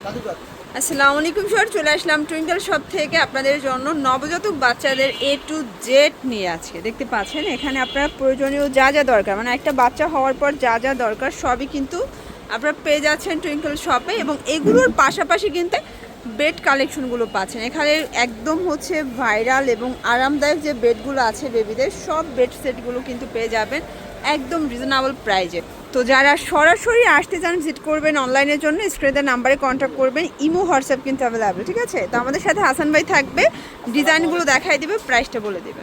আসসালামু আলাইকুম স্যার, চলে আসলাম টুইঙ্কেল শপ থেকে আপনাদের জন্য নবজাতক বাচ্চাদের A to Z নিয়ে আছে। দেখতে পাচ্ছেন এখানে আপনার প্রয়োজনীয় যা যা দরকার, মানে একটা বাচ্চা হওয়ার পর যা যা দরকার সবই কিন্তু আপনারা পেয়ে যাচ্ছেন টুইঙ্কেল শপে। এবং এগুলোর পাশাপাশি কিন্তু বেড কালেকশনগুলো পাচ্ছেন এখানে। একদম হচ্ছে ভাইরাল এবং আরামদায়ক যে বেডগুলো আছে বেবিদের, সব বেড সেটগুলো কিন্তু পেয়ে যাবেন একদম রিজনেবল প্রাইজে। তো যারা সরাসরি আসতে চান ভিজিট করবেন অনলাইনের জন্য স্ক্রিনের নাম্বারে কন্ট্যাক্ট করবেন। ইমো হোয়াটসঅ্যাপ কিন্তু অ্যাভেলেবেল, ঠিক আছে? তো আমাদের সাথে হাসান ভাই থাকবে, ডিজাইনগুলো দেখাই দিবে, প্রাইসটা বলে দিবে।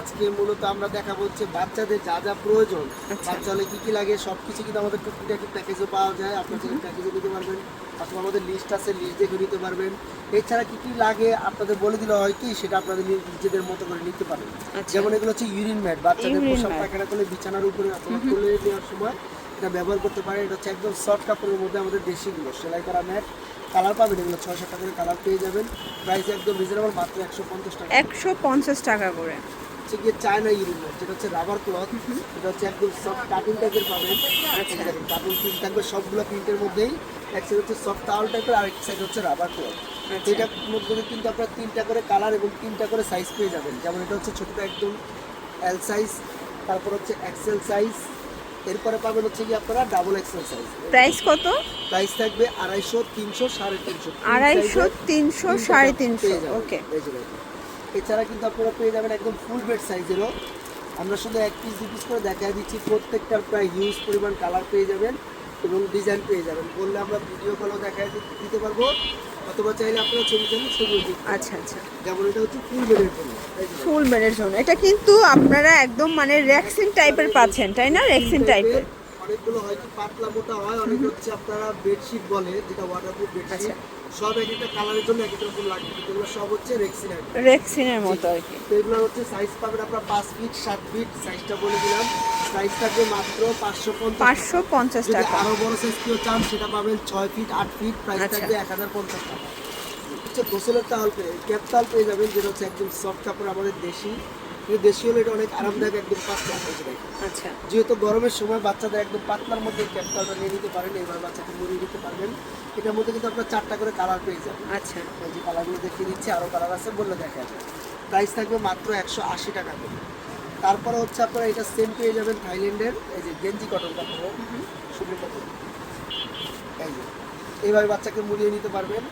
আজকে মূলত আমরা দেখাবো হচ্ছে বাচ্চাদের যা যা প্রয়োজন, বাচ্চা হলে কি কি লাগে সবকিছু কিন্তু আমাদের টুকিটাকি প্যাকেজও পাওয়া যায়। আপনারা যদি প্যাকেজও নিতে পারবেন, অথবা আমাদের লিস্ট আছে, লিস্ট দেখে নিতে পারবেন। এছাড়া কি কি লাগে আপনাদের বলে দিলে হয় কি সেটা আপনাদের নিজেদের মতো করে নিতে পারবেন। যেমন এগুলো হচ্ছে ইউরিন ম্যাট, বাচ্চাদের পোশাক পায়খানা করলে বিছানার উপরে অথবা তুলে নেওয়ার সময় এটা ব্যবহার করতে পারেন। এটা হচ্ছে একদম সফট কাপড়ের মধ্যে আমাদের দেশিগুলো সেলাই করা ম্যাট। কালার পাবেন এগুলো 600 টাকা করে কালার পেয়ে যাবেন। প্রাইস একদম রিজনেবল, মাত্র 150 টাকা। 150 টাকা করে। হচ্ছে গিয়ে চায়না ইউরিন ম্যাট, যেটা হচ্ছে রাবার ক্লথ। এটা হচ্ছে একদম সফট কাটিং টাইপের পাবেন। কার্টুন প্রিন্ট থাকবে সবগুলো প্রিন্টের মধ্যেই। এক সাইড হচ্ছে সফট টাওয়াল টাইপের, আর এক সাইড হচ্ছে রাবার ক্লথ। এটার মধ্যে কিন্তু আপনারা 3টা করে কালার এবং 3টা করে সাইজ পেয়ে যাবেন। যেমন এটা হচ্ছে ছোটটা একদম এল সাইজ, তারপর হচ্ছে এক্সেল সাইজ, এরপরে পাবেন হচ্ছে কি আপনারা ডাবল এক্সেল সাইজ। প্রাইস কত? প্রাইস থাকবে 250, 300, 350। 250, 300, 350। ওকে। এছাড়া কিন্তু আপনারা পেয়ে যাবেন একদম ফুল বেড সাইজেরও। আমরা শুধু 1 পিস 2 পিস করে দেখাই দিচ্ছি। প্রত্যেকটার প্রায় হিউজ পরিমাণ কালার পেয়ে যাবেন এবং ডিজাইন পেয়ে যাবেন। বললে আমরা ভিডিও কলও দেখাই দিতে পারবো, অথবা চাইলে আপনারা ছবি ছবি। আচ্ছা আচ্ছা। যেমন এটা হচ্ছে ফুল বেডের জন্য। ফুল বেডের জন্য এটা কিন্তু আপনারা একদম মানে রেক্সিন টাইপের পাচ্ছেন, তাই না? রেক্সিন টাইপের অনেকগুলো হয়তো পাতলা মোটা হয়, অনেক হচ্ছে আপনারা বেডশিট বলে, যেটা ওয়াটারপ্রুফ বেডশিট। সব এক একটা কালারের জন্য এক এক রকম লাগবে, কিন্তু এগুলো সব হচ্ছে রেক্সিন। রেক্সিনের মতো আর কি। তো এগুলো হচ্ছে সাইজ পাবেন আপনারা 5 ফিট 7 ফিট। সাইজটা বলে দিলাম, সাইজ থাকবে মাত্র 550 টাকা। আরো বড় সাইজ কেউ চান সেটা পাবেন 6 ফিট 8 ফিট। প্রাইস থাকবে 1050 টাকা। হচ্ছে গোসলের টাওয়াল ক্যাপ টাওয়াল পেয়ে যাবেন, যেটা হচ্ছে একদম সফট কাপড় আমাদের দেশি। দেশি হলে এটা অনেক আরামদায়ক, একদম পাতলা হয়েছে। আচ্ছা, যেহেতু গরমের সময় বাচ্চাদের একদম পাতলার মধ্যে ক্যাপ টাওয়ালটা নিয়ে নিতে পারেন, এবার বাচ্চাকে মুড়িয়ে দিতে পারবেন। এটার মধ্যে কিন্তু আপনার 4টা করে কালার পেয়ে যাবেন। আচ্ছা, এই যে কালারগুলো দেখিয়ে দিচ্ছি, আরও কালার আছে বললে দেখা যাবে। প্রাইস থাকবে মাত্র 180 টাকা করে। তারপরে হচ্ছে আপনারা এটা সেম পেয়ে যাবেন থাইল্যান্ডের এই যে গেঞ্জি কটন কাপড়, সুন্দর কাপড়। এই যে এইভাবে বাচ্চাকে মুড়িয়ে নিতে পারবেন।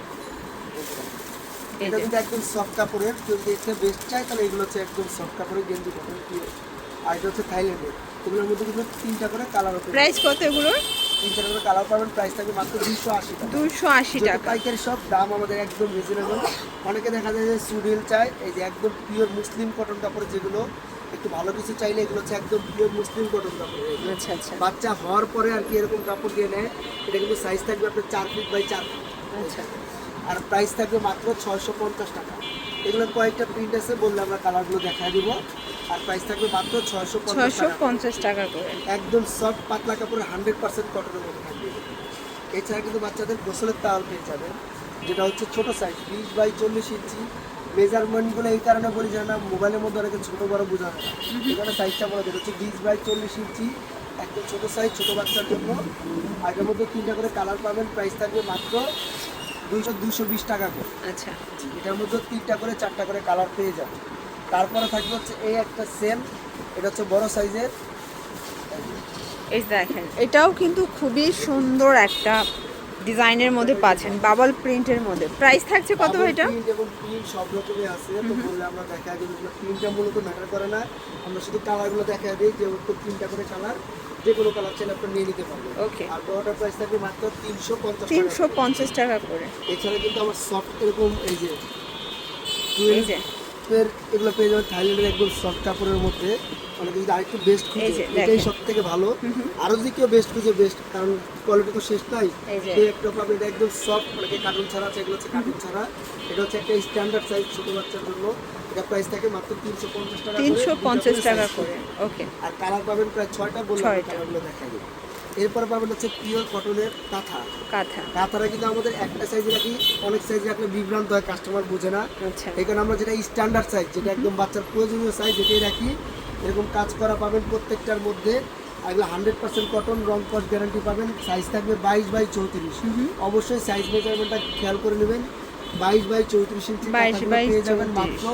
এটা কিন্তু একদম সফট কাপড়ের, কেউ যদি একটা বেস্ট চায় তাহলে এগুলো হচ্ছে একদম সফট কাপড়ের গেঞ্জি কটন। আর এটা হচ্ছে থাইল্যান্ডের। এগুলোর মধ্যে কিন্তু 3টা করে কালার হবে। প্রাইস কত এগুলোর? 3টা করে কালার পাবেন। প্রাইস থাকবে মাত্র 280 টাকা। 280 টাকা। পাইকারি সব দাম আমাদের একদম রিজনেবল। অনেকে দেখা যায় যে সুডিল চায়, এই যে একদম পিওর মুসলিম কটন কাপড়, যেগুলো একটু ভালো কিছু চাইলে এগুলো হচ্ছে একদম পিওর মুসলিম কটন কাপড়। আচ্ছা আচ্ছা। বাচ্চা হওয়ার পরে আর কি এরকম কাপড় দিয়ে নেয়। এটা কিন্তু সাইজ থাকবে আপনার 4 ফিট বাই 4 ফিট। আচ্ছা। আর প্রাইস থাকবে মাত্র 650 টাকা। এগুলোর কয়েকটা প্রিন্ট আছে, বললে আমরা কালারগুলো দেখায় দিব। আর প্রাইস থাকবে মাত্র 650 টাকা করে। একদম সফট পাতলা কাপড়ের 100% কটনের মধ্যে থাকবে। এছাড়া কিন্তু বাচ্চাদের গোসলের টাওয়াল পেয়ে যাবেন, যেটা হচ্ছে ছোট সাইজ 20 বাই 40 ইঞ্চি। মেজারমেন্টগুলো এই কারণে বলি যে না মোবাইলের মধ্যে অনেকে ছোটো বড় বোঝা যায় না, এখানে সাইজটা বলা যায় হচ্ছে 20 বাই 40 ইঞ্চি। একদম ছোটো সাইজ, ছোটো বাচ্চার জন্য। আগের মধ্যে 3টা করে কালার পাবেন। প্রাইস থাকবে মাত্র 220 টাকা করে। আচ্ছা, এটার মধ্যে 3টা করে 4টা করে কালার পেয়ে যাবে। তারপরে থাকবে হচ্ছে এই একটা সেম, এটা হচ্ছে বড় সাইজের। এই দেখেন এটাও কিন্তু খুবই সুন্দর একটা ডিজাইনের মধ্যে পাচ্ছেন, বাবল প্রিন্টের মধ্যে। প্রাইস থাকছে কত এটা? প্রিন্ট এবং প্রিন্ট সব রকমই আছে। তো বললে আমরা দেখা দিই, প্রিন্টটা মূলত ম্যাটার করে না, আমরা শুধু কালারগুলো দেখা দিই। যে 3টা করে কালার, যে কোনো কালার চাইলে আপনি নিয়ে নিতে পারবেন। ওকে। আর বড়টার প্রাইস থাকবে মাত্র 350 টাকা করে। এছাড়া কিন্তু আমার সফট এরকম এই যে এই যে এগুলো পেয়ে যাবেন থাইল্যান্ডের একদম সফট কাপড়ের মধ্যে। অনেকে যদি আরেকটু বেস্ট খুঁজে, এটাই সব থেকে ভালো। আরও যদি কেউ বেস্ট খুঁজে বেস্ট, কারণ কোয়ালিটি তো শেষ নাই। সেই একটা পাবেন, এটা একদম সফট, অনেকে কার্টুন ছাড়া আছে, এগুলো হচ্ছে কার্টুন ছাড়া। এটা হচ্ছে একটা স্ট্যান্ডার্ড সাইজ ছোটো বাচ্চার জন্য। এটা প্রাইস থাকে মাত্র 350 টাকা। 350 টাকা করে। ওকে। আর কালার পাবেন প্রায় 6টা, বললে কালারগুলো দেখা যাবে। এরপরে পাবেন হচ্ছে পিওর কটনের কাঁথারা। কিন্তু আমাদের একটা সাইজ রাখি, অনেক সাইজ রাখলে বিভ্রান্ত হয়, কাস্টমার বোঝে না। এখানে আমরা যেটা স্ট্যান্ডার্ড সাইজ, যেটা একদম বাচ্চার প্রয়োজনীয় সাইজ, এটাই রাখি। এরকম কাজ করা পাবেন প্রত্যেকটার মধ্যে। এগুলো 100% কটন, রং কস গ্যারান্টি পাবেন। সাইজ থাকবে 22x34। অবশ্যই সাইজ মেজারমেন্টটা খেয়াল করে নেবেন। 22x34 ইঞ্চি 22x34 পেয়ে যাবেন মাত্র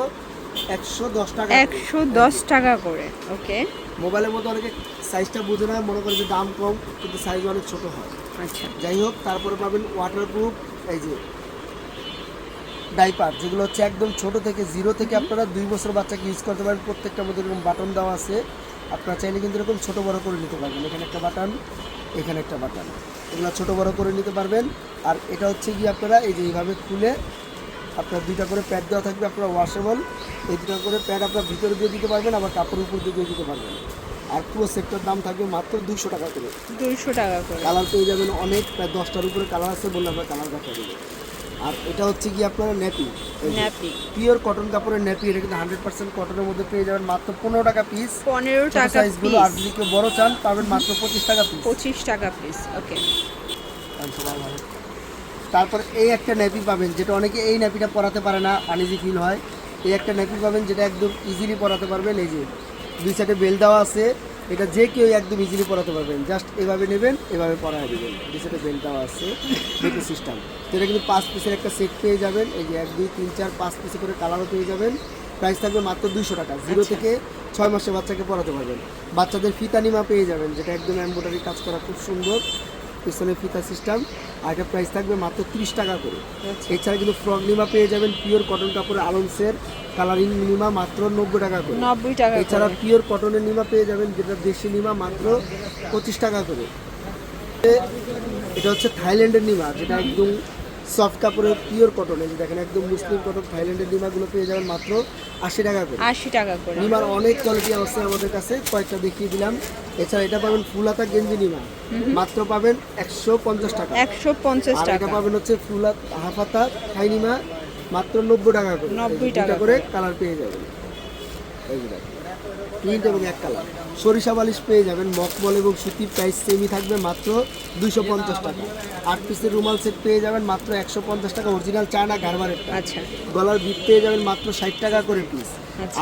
110 টাকা। 110 টাকা করে। ওকে, মোবাইলের মধ্যে অনেকে সাইজটা বুঝে না, মনে করে যে দাম কম, কিন্তু সাইজ অনেক ছোট হয়। আচ্ছা, যাই হোক, তারপরে পাবেন ওয়াটারপ্রুফ এই যে ডাইপার, যেগুলো হচ্ছে একদম ছোট থেকে 0 থেকে আপনারা 2 বছর বাচ্চাকে ইউজ করতে পারেন। প্রত্যেকটার মধ্যে এরকম বাটন দেওয়া আছে, আপনারা চাইলে কিন্তু এরকম ছোট বড় করে নিতে পারবেন। এখানে একটা বাটন, এখানে একটা বাটন, এগুলো ছোট বড় করে নিতে পারবেন। আর এটা হচ্ছে কি আপনারা এই যে এইভাবে খুলে আপনার 2টা করে প্যাড দেওয়া থাকবে, আপনারা ওয়াশেবল। এই 2টা করে প্যাড আপনার ভিতরে দিয়ে দিতে পারবেন, আবার কাপড়ের উপর দিয়ে দিতে পারবেন। আর পুরো সেটটার দাম থাকবে মাত্র 200 টাকা করে। 200 টাকা করে। কালার পেয়ে যাবেন অনেক, প্রায় 10টার উপরে কালার আছে, বললে আমরা কালার দেখা দেবো। আর এটা হচ্ছে কি আপনারা ন্যাপি, পিওর কটন কাপড়ের ন্যাপি। এটা কিন্তু 100% কটনের মধ্যে পেয়ে যাবেন মাত্র 15 টাকা পিস। 15 টাকা সাইজগুলো। আর যদি কেউ বড় চান পাবেন মাত্র 25 টাকা পিস। 25 টাকা পিস। ওকে, তারপর এই একটা ন্যাপি পাবেন, যেটা অনেকে এই ন্যাপিটা পরাতে পারে না, আনইজি ফিল হয়। এই একটা ন্যাপি পাবেন যেটা একদম ইজিলি পরাতে পারবেন। এই যে 2 সাইডে বেল দেওয়া আছে, এটা যে কেউ একদম ইজিলি পরাতে পারবেন। জাস্ট এভাবে নেবেন, এভাবে পরায় দেবেন। 2 সাইডে বেল দেওয়া আছে, বেটি সিস্টেম। তো এটা কিন্তু 5 পিসের একটা সেট পেয়ে যাবেন। এই যে 1 2 3 4 5 পিস করে কালারও পেয়ে যাবেন। প্রাইস থাকবে মাত্র 200 টাকা। 0 থেকে 6 মাসের বাচ্চাকে পরাতে পারবেন। বাচ্চাদের ফিতা নিমা পেয়ে যাবেন, যেটা একদম এমব্রয়ডারি কাজ করা, খুব সুন্দর পিছনে ফিতা সিস্টেম। আর এটা প্রাইস থাকবে মাত্র 30 টাকা করে। এছাড়া কিন্তু ফ্রক নিমা পেয়ে যাবেন পিওর কটন কাপড়ের আলমসের কালারিং নিমা মাত্র 90 টাকা করে। 90 টাকা। এছাড়া পিওর কটনের নিমা পেয়ে যাবেন, যেটা দেশি নিমা মাত্র 25 টাকা করে। এটা হচ্ছে থাইল্যান্ডের নিমা, যেটা একদম সফট কাপড়ের পিওর কটন। এই যে দেখেন একদম মুসলিম কটন থাইল্যান্ডের নিমাগুলো পেয়ে যাবেন মাত্র 80 টাকা করে। 80 টাকা করে। নিমার অনেক কোয়ালিটি আছে আমাদের কাছে, কয়েকটা দেখিয়ে দিলাম। এছাড়া এটা পাবেন ফুল হাতা গেঞ্জি নিমা, মাত্র পাবেন 150 টাকা। 150 আর টাকা। এটা পাবেন হচ্ছে ফুল হাফ হাতা থাই নিমা, মাত্র 90 টাকা করে। 90 টাকা করে কালার পেয়ে যাবেন, এই যে প্রিন্ট এবং এক কালার। সরিষা বালিশ পেয়ে যাবেন মকমল এবং সুতির, প্রাইস সেমই থাকবে মাত্র 250 টাকা। 8 পিসের রুমাল সেট পেয়ে যাবেন মাত্র 150 টাকা, অরিজিনাল চায়না গারবারের। আচ্ছা, গলার বিট পেয়ে যাবেন মাত্র 60 টাকা করে পিস।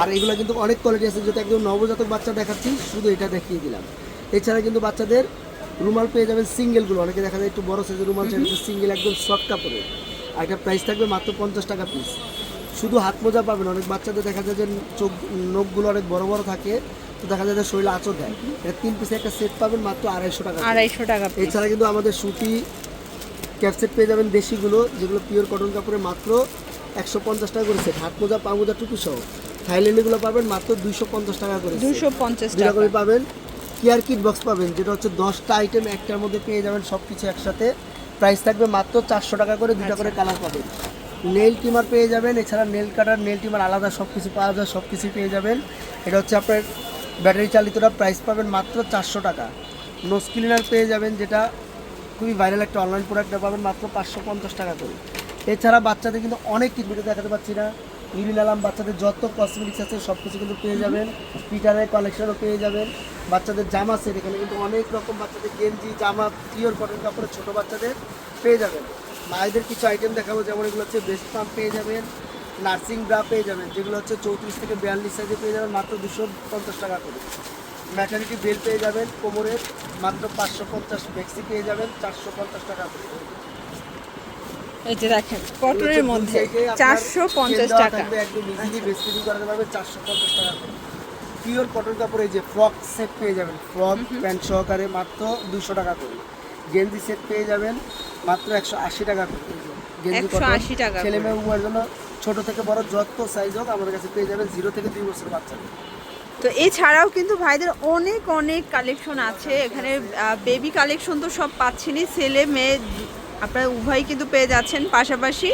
আর এগুলো কিন্তু অনেক কোয়ালিটি আছে, যেটা একদম নবজাতক বাচ্চা দেখাচ্ছি, শুধু এটা দেখিয়ে দিলাম। এছাড়া কিন্তু বাচ্চাদের রুমাল পেয়ে যাবেন সিঙ্গেলগুলো, অনেকে দেখা যায় একটু বড় সাইজের রুমাল চাইছে, সিঙ্গেল একদম সফট কাপড়ের। আর এটা প্রাইস থাকবে মাত্র 50 টাকা পিস। শুধু হাত মোজা পাবেন, অনেক বাচ্চাদের দেখা যায় যে চোখ নখগুলো অনেক বড় বড় থাকে, তো দেখা যায় যে শরীরে আঁচড় দেয়। এটা 3 পিসের একটা সেট পাবেন মাত্র 250 টাকা। 250 টাকা। এছাড়া কিন্তু আমাদের সুতি ক্যাপসেট পেয়ে যাবেন দেশিগুলো, যেগুলো পিওর কটন কাপড়ে মাত্র 150 টাকা করে সেট। হাত মোজা পা মোজা টুপি সহ। থাইল্যান্ডেগুলো পাবেন মাত্র 250 টাকা করে। 250 টাকা টাকা করে পাবেন। কেয়ার কিট বক্স পাবেন, যেটা হচ্ছে 10টা আইটেম একটার মধ্যে পেয়ে যাবেন সব কিছু একসাথে। প্রাইস থাকবে মাত্র 400 টাকা করে। 2টা করে কালার পাবেন। নেল ট্রিমার পেয়ে যাবেন, এছাড়া নেল কাটার, নেল ট্রিমার আলাদা সব কিছু পাওয়া যায়, সব কিছুই পেয়ে যাবেন। এটা হচ্ছে আপনার ব্যাটারি চালিতটা, প্রাইস পাবেন মাত্র 400 টাকা। নোজ ক্লিনার পেয়ে যাবেন, যেটা খুবই ভাইরাল একটা অনলাইন প্রোডাক্ট, পাবেন মাত্র 550 টাকা করে। এছাড়া বাচ্চাদের কিন্তু অনেক কিছু দেখাতে পাচ্ছি না, ইউরিনালাম বাচ্চাদের যত কসমেটিক্স আছে সব কিছু কিন্তু পেয়ে যাবেন। পিটারের কালেকশনও পেয়ে যাবেন। বাচ্চাদের জামা সেট, এখানে কিন্তু অনেক রকম বাচ্চাদের গেঞ্জি জামা পিওর কটন কাপড়ের ছোটো বাচ্চাদের পেয়ে যাবেন। মায়েদের কিছু আইটেম দেখাবো, যেমন এগুলো হচ্ছে বেস্ট পাম্প পেয়ে যাবেন, নার্সিং ব্রা পেয়ে যাবেন, যেগুলো হচ্ছে 34 থেকে 42 সাইজে পেয়ে যাবেন মাত্র 250 টাকা করে। ম্যাটার্নিটি বেল পেয়ে যাবেন কোমরের মাত্র 550, ম্যাক্সি পেয়ে যাবেন 450 টাকা করে। এই যে দেখেন কটনের মধ্যে 450 টাকা। একদম ইজিলি বেস্টিং করাতে পারবেন 450 টাকা করে। পিওর কটন কাপড়ে যে ফ্রক সেট পেয়ে যাবেন, ফ্রক প্যান্ট সহকারে মাত্র 200 টাকা করে। গেঞ্জি সেট পেয়ে যাবেন মাত্র 180 টাকা করে। গেঞ্জি 180 টাকা। ছেলে মেয়ে উভয়ের জন্য, ছোট থেকে বড় যত সাইজ হোক আমাদের কাছে পেয়ে যাবেন, 0 থেকে 2 বছর বাচ্চাদের। তো এছাড়াও কিন্তু ভাইদের অনেক অনেক কালেকশন আছে এখানে। বেবি কালেকশন তো সব পাচ্ছেনই, ছেলে মেয়ে আপনারা উভয়ই কিন্তু পেয়ে যাচ্ছেন, পাশাপাশি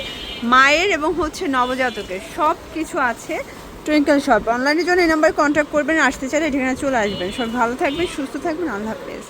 মায়ের এবং হচ্ছে নবজাতকের সব কিছু আছে টুইঙ্কেল শপ। অনলাইনের জন্য এই নাম্বারে কন্ট্যাক্ট করবেন, আসতে চাইলে ঠিকানা চলে আসবেন। সব ভালো থাকবেন, সুস্থ থাকবেন, আল্লাহ হাফেজ।